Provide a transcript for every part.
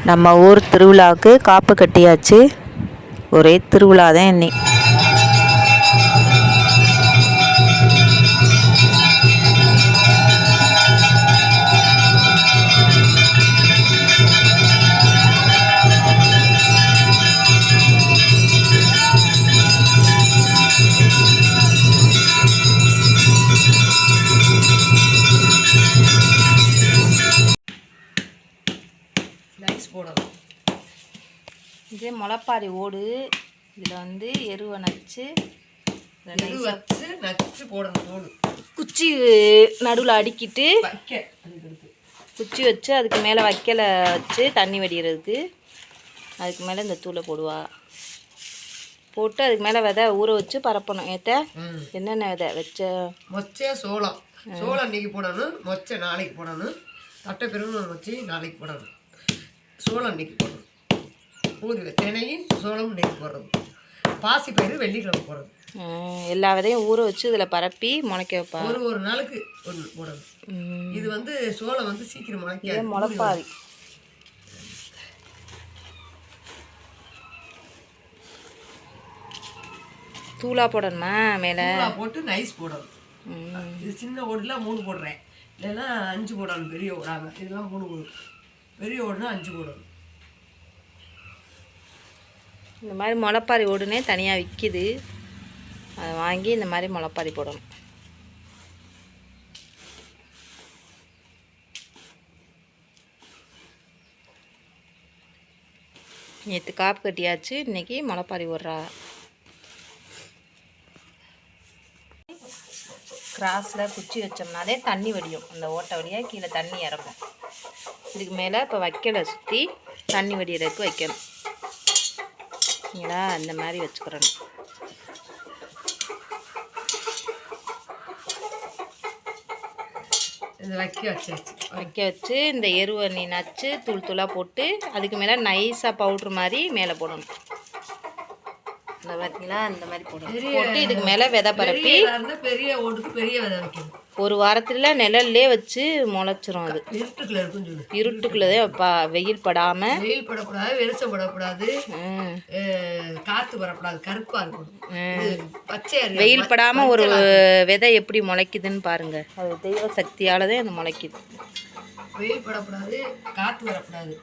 நம்ம ஊர் திருவிழாவுக்கு காப்பு கட்டியாச்சு. ஒரே திருவிழா தான் இன்னி. இதே முளைப்பாரி ஓடு. இதில் வந்து எருவை நச்சு போடணும். தோடு குச்சி நடுவில் அடிக்கிட்டு குச்சி வச்சு அதுக்கு மேலே வைக்கலை வச்சு தண்ணி வடிகிறதுக்கு அதுக்கு மேலே இந்த தூளை போடுவா. போட்டு அதுக்கு மேலே விதை ஊற வச்சு பரப்பணும். என்னென்ன விதை வச்ச மொச்சை சோளம் இன்னைக்கு போடணும். மொச்சை நாளைக்கு போடணும். தட்டைப்பெருங்கு வச்சு நாளைக்கு போடணும். சோளம் இன்னைக்கு போடணும். ஊறு தினையும் சோளம் இன்னைக்கு போடுறது. பாசி பயிறு வெள்ளிக்கிழமை போடுறது. எல்லா விதையும் ஊற வச்சு இதில் பரப்பி முளைக்க வைப்பா. ஒரு நாளுக்கு ஒன்று போடணும். இது வந்து சோளம் வந்து சீக்கிரம் முளைக்க. முளைப்பாரி தூளா போடணுமா? மேலே போட்டு நைஸ் போடணும். இது சின்ன ஓடுல 3 போடுறேன், இல்லைன்னா 5 போடணும். பெரிய ஓடாங்க இதெல்லாம் 3 போடும். பெரிய ஓடுனா 5 போடணும். இந்த மாதிரி முளைப்பாரி ஓடுனே தனியாக விற்கிது. அதை வாங்கி இந்த மாதிரி முளைப்பாரி போடணும். நேற்று காப்பு கட்டியாச்சு, இன்றைக்கி முளைப்பாரி ஓடுறா. கிராஸில் குச்சி வச்சோம்னாலே தண்ணி வடியும். அந்த ஓட்டை வழியாக கீழே தண்ணி இறக்கும். இதுக்கு மேலே இப்போ வைக்கலை சுற்றி தண்ணி வடிகிறதுக்கு வைக்கணும். இந்த மாதிரி வச்சுக்கிறோம். வைக்க வச்சு இந்த எருவை நீ நச்சு தூள் தூளாக போட்டு அதுக்கு மேலே நைஸாக பவுட்ரு மாதிரி மேலே போடணும். இந்த பார்த்தீங்களா, இந்த மாதிரி போடணும். போட்டு இதுக்கு மேலே விதை பரப்பி பெரிய ஓடுக்கு பெரிய விதை வைக்கணும். ஒரு வாரத்தில் நிழல்லே வச்சு முளைச்சிரும். அது இருட்டுக்குள்ள இருக்குன்னு சொல்லு. இருட்டுக்குள்ளதே வைப்பா. வெயில் படாமல், வெயில் படக்கூடாது, வெளிச்சம் படக்கூடாது, காற்று வரக்கூடாது, கருப்பாக இருக்கணும். பச்சை வெயில் படாமல் ஒரு விதை எப்படி முளைக்குதுன்னு பாருங்க. அது தெய்வ சக்தியால் தான் அது முளைக்குது. வெயில் படக்கூடாது, காற்று வரக்கூடாது.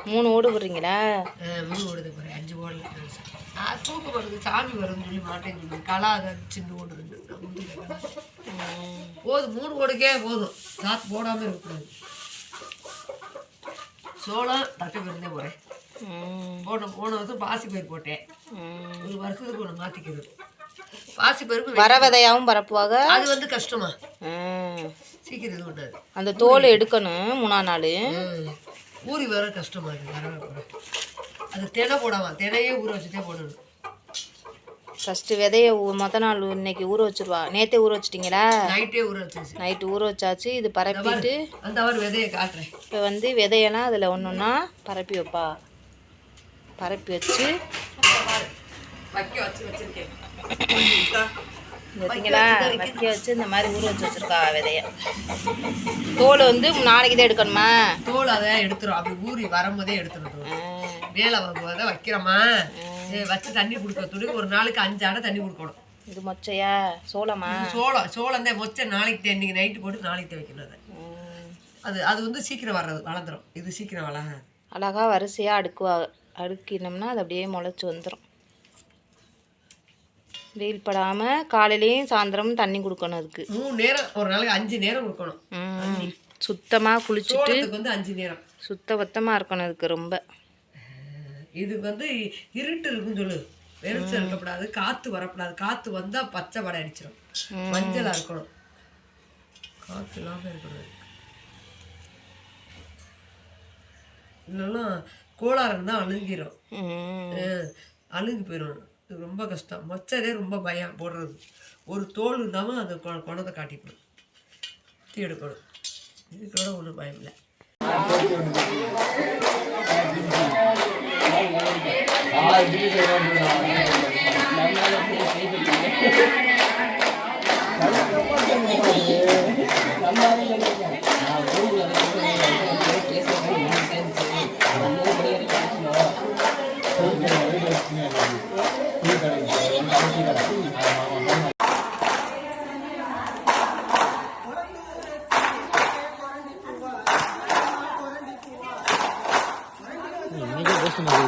3 ஓடு போடுறீங்களா? 3 ஓடுது பாரு. 5 ஓடல. தூக்கு வருது, சாமி வருதுன்னு சொல்லி மாட்டேன்னு சொல்லி களா சின்ன ஓடு இருந்து போதும். 3 ஓடுக்கே போதும். சாத்து போடாமல் இருக்கக்கூடாது. சோளம் தட்டைப்பயிறுதே போகிறேன். போன வருஷம் பாசி பயிர் போட்டேன். ஒரு வருஷத்துக்கு ஒன்று மாற்றிக்கிறது. பாசி பயிருக்கு வர விதையாகவும் பரப்புவாங்க. அது வந்து கஷ்டமா, சீக்கிரம் இது பண்ணாது. அந்த தோல் எடுக்கணும் 3ஆம் நாள். ஊறி வர கஷ்டமா இருக்கு. வர அது தினை போடாம தினையே ஊற வச்சுட்டே போடணும். ஃபஸ்ட்டு விதைய மொதல் நாள் இன்னைக்கு ஊற வச்சுருவா. நேற்றே ஊற வச்சிட்டிங்களா? நைட்டே ஊற வச்சாச்சு. நைட்டு ஊற வச்சாச்சு. இது பரப்பிட்டு அந்த அவர் விதையை காட்டுறேன். இப்போ வந்து விதையெல்லாம் அதில் ஒன்றுன்னா பரப்பி வைப்பா. பரப்பி வச்சு வச்சுருக்கேன். பார்த்தீங்களா, வைக்க வச்சு இந்த மாதிரி ஊற வச்சு வச்சுருக்கா விதைய. தோல் வந்து நாளைக்கு தான் எடுக்கணுமா? தோல் அதை எடுத்துரும். அப்படி ஊறி வரும்போதே எடுத்துடும். வேலை வரும்போது வைக்கிறோமா, வச்சு தண்ணி கொடுக்கறதுக்கு ஒரு நாளுக்கு 5 அடை தண்ணி கொடுக்கணும். இது மொச்சையா சோளமா? சோளம் தான் மொச்சை. நாளைக்கு இன்னைக்கு நைட்டு போட்டு நாளைக்கு வைக்கணும். அது அது வந்து சீக்கிரம் வர்றது வளர்ந்துடும். இது சீக்கிரம் அழகாக வரிசையாக அடுக்கினோம்னா அது அப்படியே முளைச்சி வந்துடும். வெயில் படாமல் காலையிலையும் சாயந்தரமும் தண்ணி கொடுக்கணும். அதுக்கு 3 நேரம், ஒரு நாளைக்கு 5 நேரம் கொடுக்கணும். சுத்தமாக குளிச்சுட்டு வந்து 5 நேரம் சுத்தபத்தமாக இருக்கணும். அதுக்கு ரொம்ப இது வந்து இருட்டு இருக்குன்னு சொல்லு. வெளிச்சம் இருக்கக்கூடாது, காற்று வரக்கூடாது. காற்று வந்தால் பச்சை வடை அடிச்சிடும். மஞ்சளாக இருக்கணும். காற்று இல்லாமல் இருக்கக்கூடாது. இல்லைன்னா கோளாறு இருந்தால் அழுங்கிடும். அழுங்கி போயிடும். இது ரொம்ப கஷ்டம். மொச்சதே ரொம்ப பயம் போடுறது. ஒரு தோல் இருந்தாலும் அந்த குணத்தை காட்டிக்கணும், தீ எடுக்கணும். இதுக்கூட ஒன்றும் பயம் இல்லை. Thank you.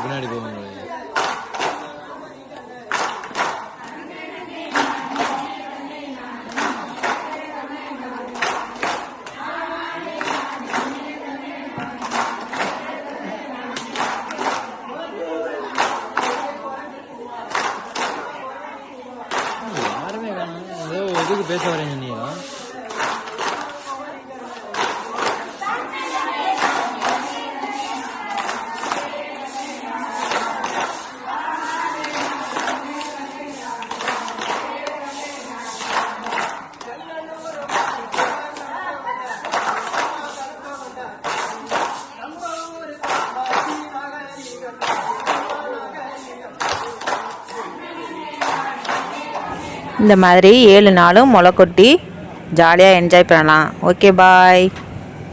பின்னாடி போவாங்க. யாருமே ஏதோ எதுக்கு பேச வரீங்க நீங்க? இந்த மாதிரி 7 நாளும் முளை கொட்டி ஜாலியாக என்ஜாய் பண்ணலாம். Okay bye.